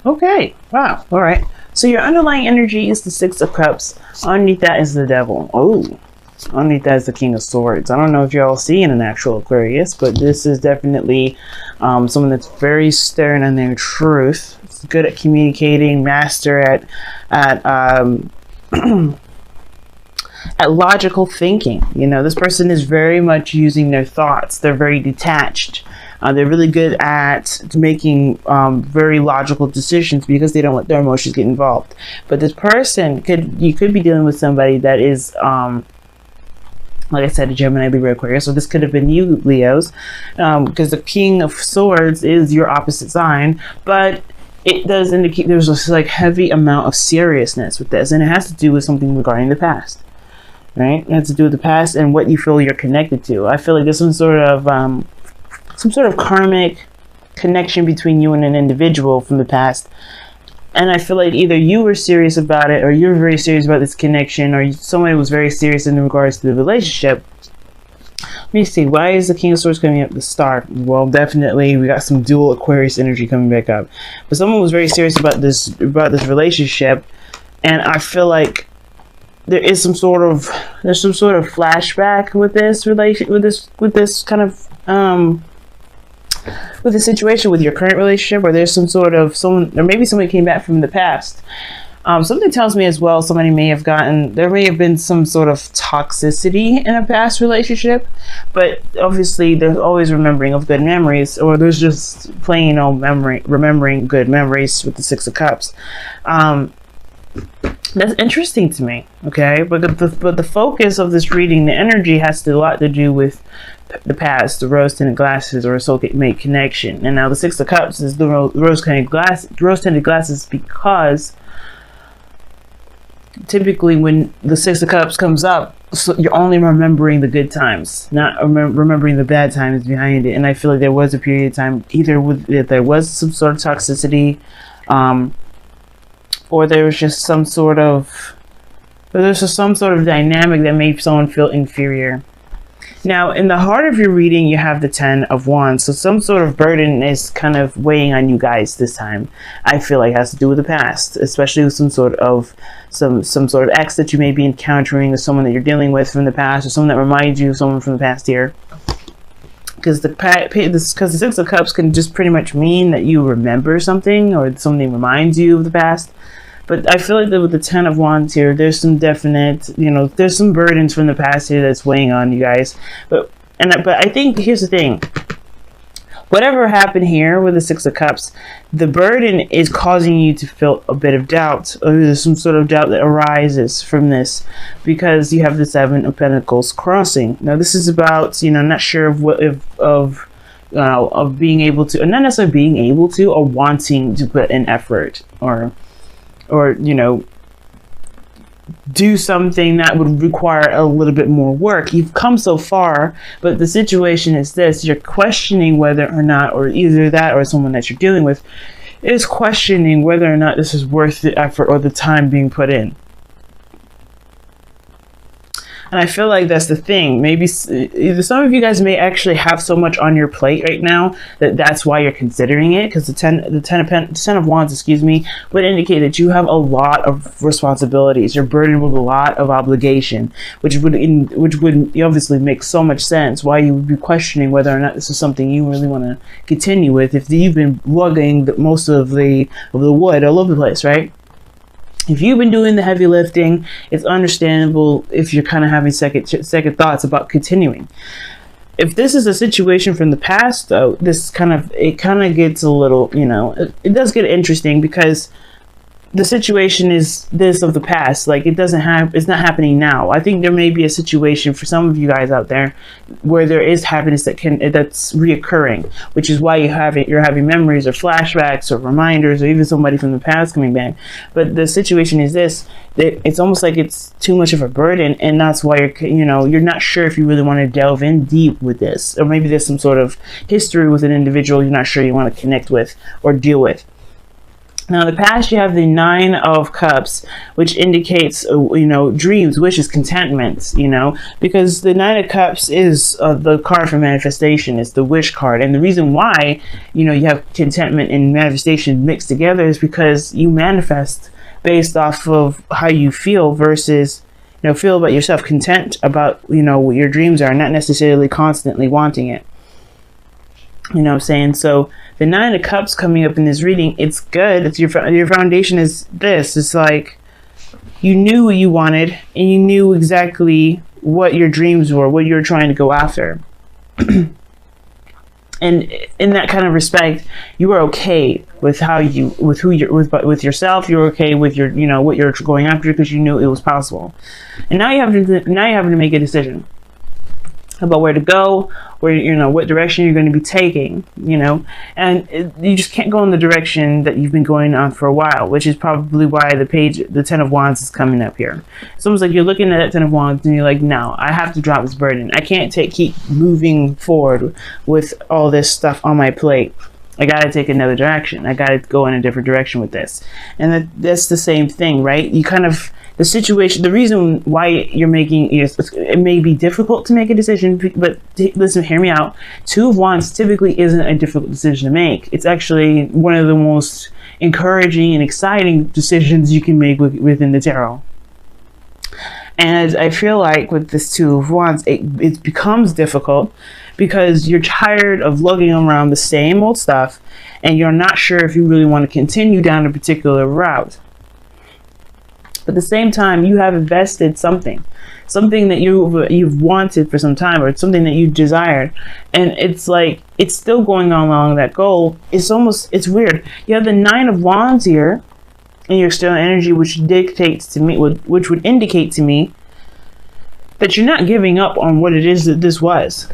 Okay. Wow. All right. So your underlying energy is the Six of Cups. Underneath that is the Devil. Oh. Underneath that is the King of Swords. I don't know if y'all see in an actual Aquarius, but this is definitely someone that's very stern on their truth. It's good at communicating, master at at logical thinking. You know, this person is very much using their thoughts. They're very detached. They're really good at making very logical decisions because they don't let their emotions get involved. But this person you could be dealing with somebody that is like I said, a Gemini, Libra, Aquarius. So this could have been you, Leos, because the King of Swords is your opposite sign, but it does indicate there's this like heavy amount of seriousness with this, and it has to do with something regarding the past, right? It has to do with the past and what you feel you're connected to. I feel like there's some sort of karmic connection between you and an individual from the past. And I feel like either you were serious about it, or you're very serious about this connection, or somebody was very serious in regards to the relationship. Let me see. Why is the King of Swords coming up? The Star. Well, definitely we got some dual Aquarius energy coming back up. But someone was very serious about this relationship, and I feel like there's some sort of flashback with this relation, with this kind of with the situation with your current relationship, or there's some sort of or maybe somebody came back from the past. Something tells me as well there may have been some sort of toxicity in a past relationship, but obviously there's always remembering of good memories, or there's just plain old remembering good memories with the Six of Cups. That's interesting to me, okay? But the focus of this reading, the energy has a lot to do with the past, the rose-tinted glasses, or a soulmate connection. And now the Six of Cups is the rose-tinted glasses because typically when the Six of Cups comes up, so you're only remembering the good times, not remembering the bad times behind it. And I feel like there was a period of time, either if there was some sort of toxicity, or there was just some sort of dynamic that made someone feel inferior. Now, in the heart of your reading, you have the Ten of Wands. So some sort of burden is kind of weighing on you guys this time. I feel like it has to do with the past, especially with some sort of ex that you may be encountering, or someone that you're dealing with from the past, or someone that reminds you of someone from the past year. Because the Six of Cups can just pretty much mean that you remember something, or something reminds you of the past. But I feel like that with the Ten of Wands here, there's some definite, there's some burdens from the past here that's weighing on you guys. But I think here's the thing. Whatever happened here with the Six of Cups, the burden is causing you to feel a bit of doubt. Or there's some sort of doubt that arises from this because you have the Seven of Pentacles crossing. Now this is about, not sure of being able to, or not necessarily being able to, or wanting to put in effort, or do something that would require a little bit more work. You've come so far, but the situation is this: you're questioning whether or not, or either that or someone that you're dealing with is questioning whether or not this is worth the effort or the time being put in. And I feel like that's the thing. Maybe either some of you guys may actually have so much on your plate right now that's why you're considering it. Because the ten of Wands, would indicate that you have a lot of responsibilities. You're burdened with a lot of obligation, which would obviously make so much sense why you would be questioning whether or not this is something you really want to continue with. If you've been lugging most of the wood all over the place, right? If you've been doing the heavy lifting, it's understandable if you're kind of having second thoughts about continuing. If this is a situation from the past, though, it kind of gets a little, it does get interesting, because the situation is this of the past. Like, it's not happening now. I think there may be a situation for some of you guys out there where there is happiness that's reoccurring, which is why you're having memories or flashbacks or reminders, or even somebody from the past coming back. But the situation is this: that it's almost like it's too much of a burden, and that's why you're not sure if you really want to delve in deep with this, or maybe there's some sort of history with an individual you're not sure you want to connect with or deal with. Now, in the past, you have the Nine of Cups, which indicates, dreams, wishes, contentment, because the Nine of Cups is the card for manifestation. It's the wish card. And the reason why, you have contentment and manifestation mixed together is because you manifest based off of how you feel versus, feel about yourself, content about, what your dreams are, not necessarily constantly wanting it. You know what I'm saying? So the Nine of Cups coming up in this reading, it's good. It's your foundation is this. It's like you knew what you wanted and you knew exactly what your dreams were, what you were trying to go after. And in that kind of respect, you were okay with with yourself. You were okay with your, what you're going after because you knew it was possible. And now you have to make a decision about where to go, where, what direction you're going to be taking, and you just can't go in the direction that you've been going on for a while, which is probably why the Ten of Wands is coming up here. It's almost like you're looking at that Ten of Wands and you're like, no, I have to drop this burden. I can't keep moving forward with all this stuff on my plate. I got to take another direction. I got to go in a different direction with this. And that's the same thing, right? You kind of, the situation, the reason why you're making, it may be difficult to make a decision, but listen, hear me out. Two of Wands typically isn't a difficult decision to make. It's actually one of the most encouraging and exciting decisions you can make within the tarot. And I feel like with this Two of Wands, it becomes difficult because you're tired of looking around the same old stuff and you're not sure if you really want to continue down a particular route. But at the same time, you have invested something that you've wanted for some time, or something that you desired, and it's like it's still going on along that goal. It's weird. You have the Nine of Wands here in your external energy, which would indicate to me that you're not giving up on what it is that this was.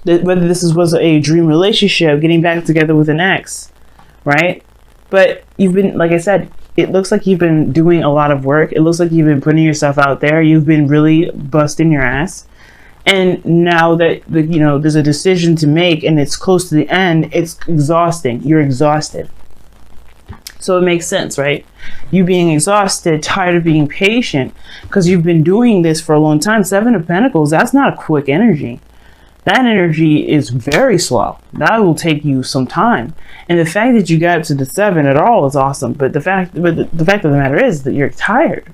Whether this was a dream relationship, getting back together with an ex, right? But you've been, like I said, it looks like you've been doing a lot of work. It looks like you've been putting yourself out there. You've been really busting your ass. And now that, there's a decision to make and it's close to the end, it's exhausting. You're exhausted. So it makes sense, right? You being exhausted, tired of being patient, because you've been doing this for a long time. Seven of Pentacles, that's not a quick energy. That energy is very slow. That will take you some time. And the fact that you got to the 7 at all is awesome. But the fact of the matter is that you're tired.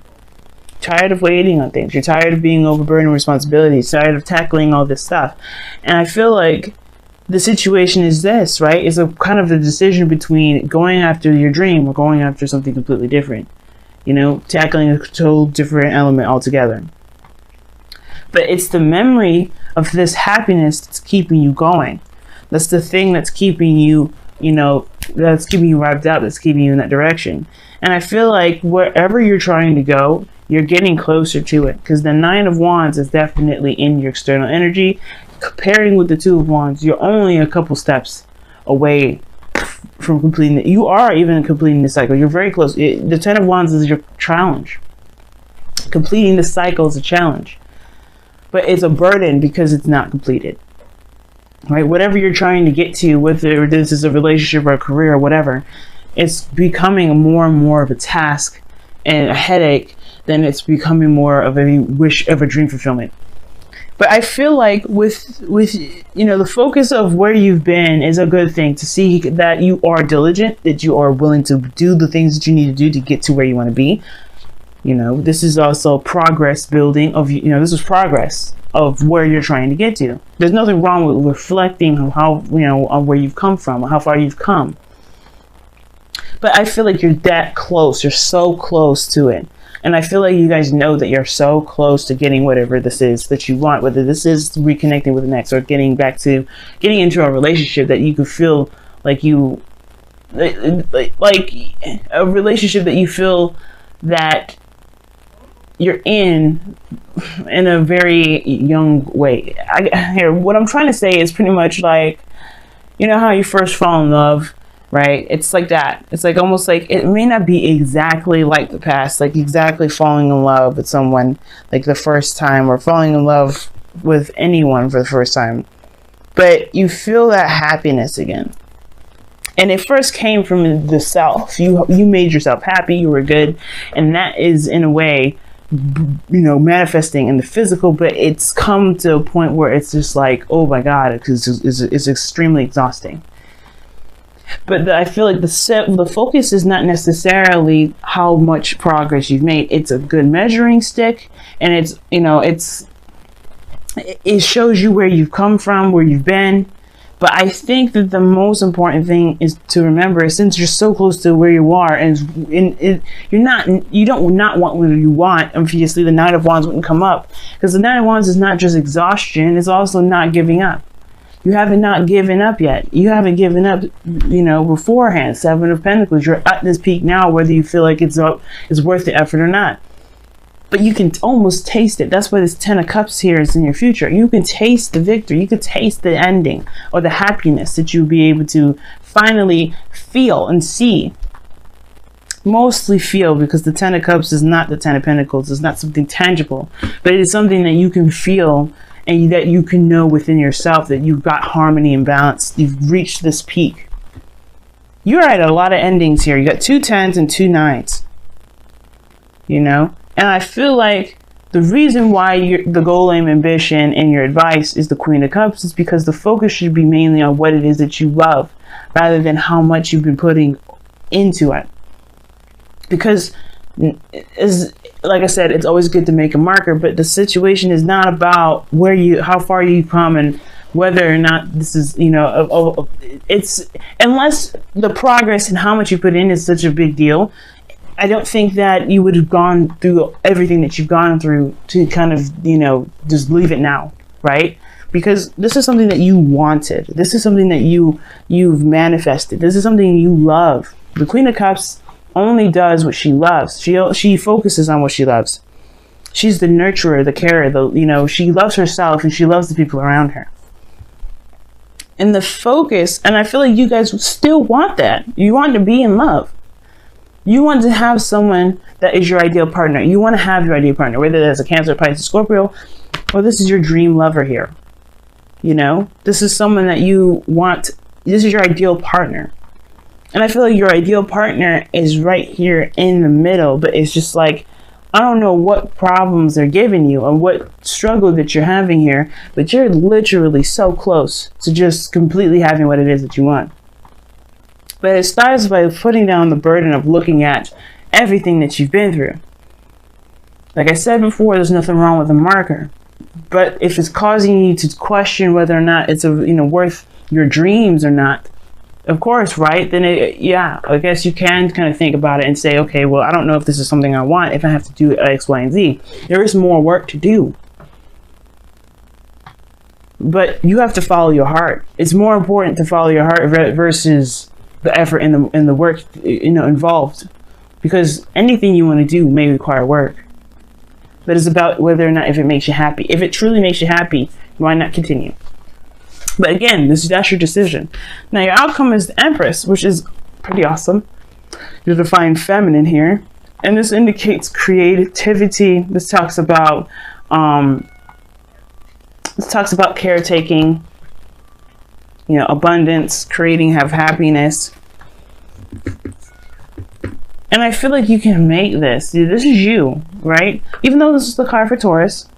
Tired of waiting on things. You're tired of being overburdened with responsibilities. Tired of tackling all this stuff. And I feel like the situation is this, right? It's a kind of a decision between going after your dream or going after something completely different. Tackling a total different element altogether. But it's the memory of this happiness that's keeping you going. That's the thing that's keeping you, that's keeping you revved up, that's keeping you in that direction. And I feel like wherever you're trying to go, you're getting closer to it. Because the Nine of Wands is definitely in your external energy. Comparing with the Two of Wands, you're only a couple steps away from completing it. You are even completing the cycle. You're very close. The Ten of Wands is your challenge. Completing the cycle is a challenge. But it's a burden because it's not completed, right? Whatever you're trying to get to, whether this is a relationship or a career or whatever, it's becoming more and more of a task and a headache than it's becoming more of a wish of a dream fulfillment. But I feel like with the focus of where you've been is a good thing, to see that you are diligent, that you are willing to do the things that you need to do to get to where you want to be. This is also progress building of, this is progress of where you're trying to get to. There's nothing wrong with reflecting on how, on where you've come from, how far you've come. But I feel like you're that close. You're so close to it. And I feel like you guys know that you're so close to getting whatever this is that you want, whether this is reconnecting with an ex or getting into a relationship that you could feel like like a relationship that you feel that you're in a very young way. What I'm trying to say is pretty much like, how you first fall in love, right? It's like that. It's like almost like it may not be exactly like the past, like exactly falling in love with someone like the first time, or falling in love with anyone for the first time, but you feel that happiness again. And it first came from the self. You made yourself happy, you were good, and that is in a way, manifesting in the physical, but it's come to a point where it's just like, oh my God, it's extremely exhausting. But I feel like the focus is not necessarily how much progress you've made. It's a good measuring stick, and it shows you where you've come from, where you've been. But I think that the most important thing is to remember, since you're so close to where you are, and you don't not want what you want. Obviously, the Nine of Wands wouldn't come up, because the Nine of Wands is not just exhaustion; it's also not giving up. You haven't not given up yet. You haven't given up, beforehand. Seven of Pentacles. You're at this peak now, whether you feel like it's worth the effort or not. But you can almost taste it. That's why this Ten of Cups here is in your future. You can taste the victory. You can taste the ending, or the happiness that you'll be able to finally feel and see. Mostly feel, because the Ten of Cups is not the Ten of Pentacles. It's not something tangible, but it is something that you can feel, and that you can know within yourself that you've got harmony and balance. You've reached this peak. You're at a lot of endings here. You got 2 10s and 2 9s. And I feel like the reason why the goal, aim, ambition, and your advice is the Queen of Cups is because the focus should be mainly on what it is that you love, rather than how much you've been putting into it. Because, like I said, it's always good to make a marker, but the situation is not about how far you've come and whether or not this is, it's, unless the progress and how much you put in is such a big deal. I don't think that you would have gone through everything that you've gone through to kind of, just leave it now, right? Because this is something that you wanted. This is something that you've manifested. This is something you love. The Queen of Cups only does what she loves. She focuses on what she loves. She's the nurturer, the carer, she loves herself and she loves the people around her. And the focus, and I feel like you guys still want that. You want to be in love. You want to have someone that is your ideal partner. You want to have your ideal partner, whether that's a Cancer, Pisces, Scorpio, or this is your dream lover here. This is someone that you want. This is your ideal partner. And I feel like your ideal partner is right here in the middle, but it's just like, I don't know what problems they're giving you or what struggle that you're having here, but you're literally so close to just completely having what it is that you want. But it starts by putting down the burden of looking at everything that you've been through. Like I said before, there's nothing wrong with a marker. But if it's causing you to question whether or not it's worth your dreams or not, of course, right? Then I guess you can kind of think about it and say, okay, well, I don't know if this is something I want, if I have to do X, Y, and Z. There is more work to do. But you have to follow your heart. It's more important to follow your heart versus the effort and the work involved, because anything you want to do may require work. But it's about whether or not if it makes you happy. If it truly makes you happy, why not continue? But again, that's your decision. Now your outcome is the Empress, which is pretty awesome. You're defined feminine here, and this indicates creativity. This talks about caretaking, abundance, have happiness. And I feel like you can make this. This is you, right? Even though this is the card for Taurus,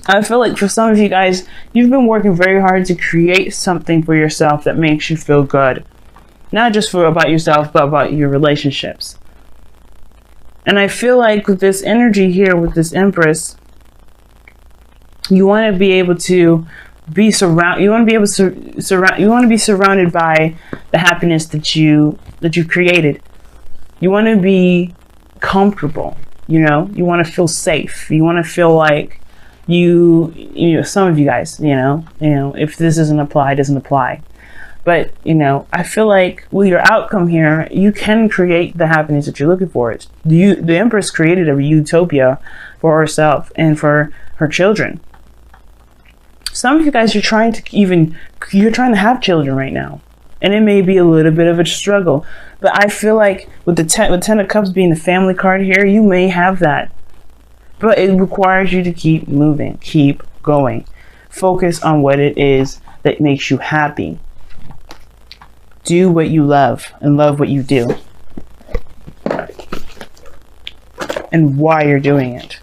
I feel like for some of you guys, you've been working very hard to create something for yourself that makes you feel good. Not just about yourself, but about your relationships. And I feel like with this energy here, with this Empress, you want to be able to be surrounded by the happiness that you created. You want to be comfortable, you want to feel safe. You want to feel like some of you guys, if this doesn't apply, it doesn't apply. But, I feel like with your outcome here, you can create the happiness that you're looking for. The Empress created a utopia for herself and for her children. Some of you guys, you're trying to have children right now. And it may be a little bit of a struggle. But I feel like with the Ten of Cups being the family card here, you may have that. But it requires you to keep moving, keep going. Focus on what it is that makes you happy. Do what you love and love what you do. And why you're doing it.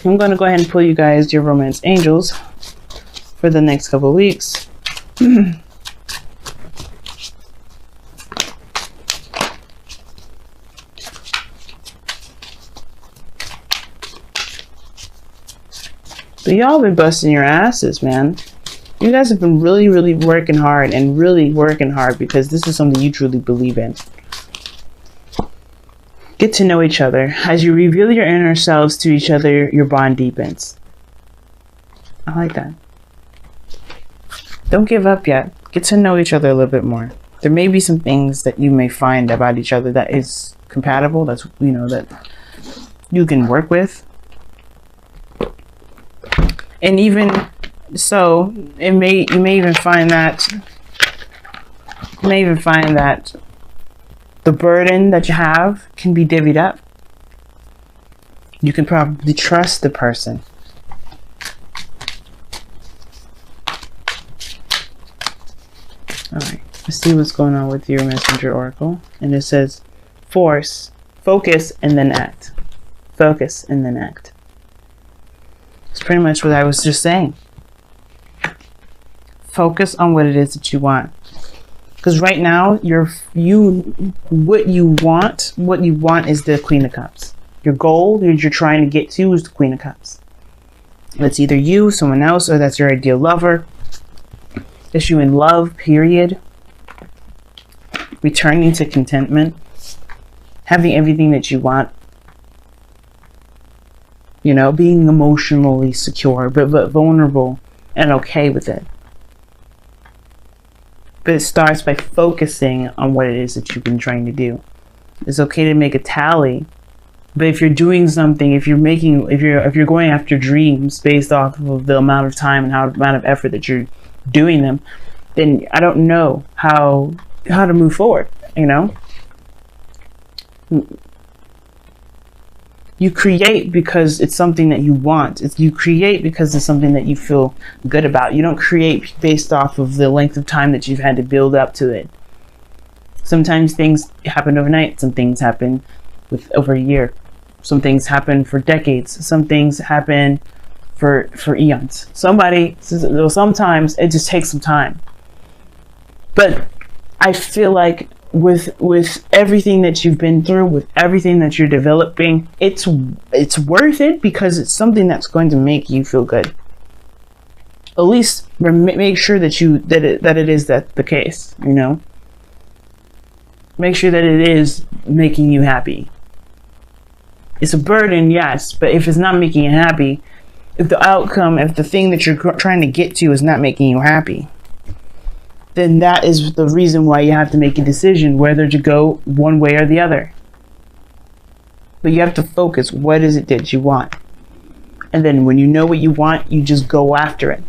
I'm going to go ahead and pull you guys your romance angels for the next couple of weeks. But y'all been busting your asses, man. You guys have been really, really working hard and really working hard because this is something you truly believe in. Get to know each other. As you reveal your inner selves to each other, your bond deepens. I like that. Don't give up yet. Get to know each other a little bit more. There may be some things that you may find about each other that is compatible, that's, you know, that you can work with. And even so, you may even find that the burden that you have can be divvied up. You can probably trust the person. Alright, let's see what's going on with your messenger oracle. And it says, focus, and then act. Focus, and then act. It's pretty much what I was just saying. Focus on what it is that you want. Because right now, what you want is the Queen of Cups. Your goal that you're trying to get to is the Queen of Cups. It's either you, someone else, or that's your ideal lover. It's you in love, period. Returning to contentment. Having everything that you want. You know, being emotionally secure, but vulnerable and okay with it. But it starts by focusing on what it is that you've been trying to do. It's okay to make a tally, but if you're doing something, if you're going after dreams based off of the amount of time and amount of effort that you're doing them, then I don't know how to move forward. You know. You create because it's something that you want. You create because it's something that you feel good about. You don't create based off of the length of time that you've had to build up to it. Sometimes things happen overnight. Some things happen with over a year. Some things happen for decades. Some things happen for eons. Sometimes it just takes some time. But I feel like with everything that you've been through, with everything that you're developing, it's worth it because it's something that's going to make you feel good. At least make sure that it is the case, you know. Make sure that it is making you happy. It's a burden, yes, but if it's not making you happy, if the thing that you're trying to get to is not making you happy, then that is the reason why you have to make a decision whether to go one way or the other. But you have to focus. What is it that you want? And then when you know what you want, you just go after it.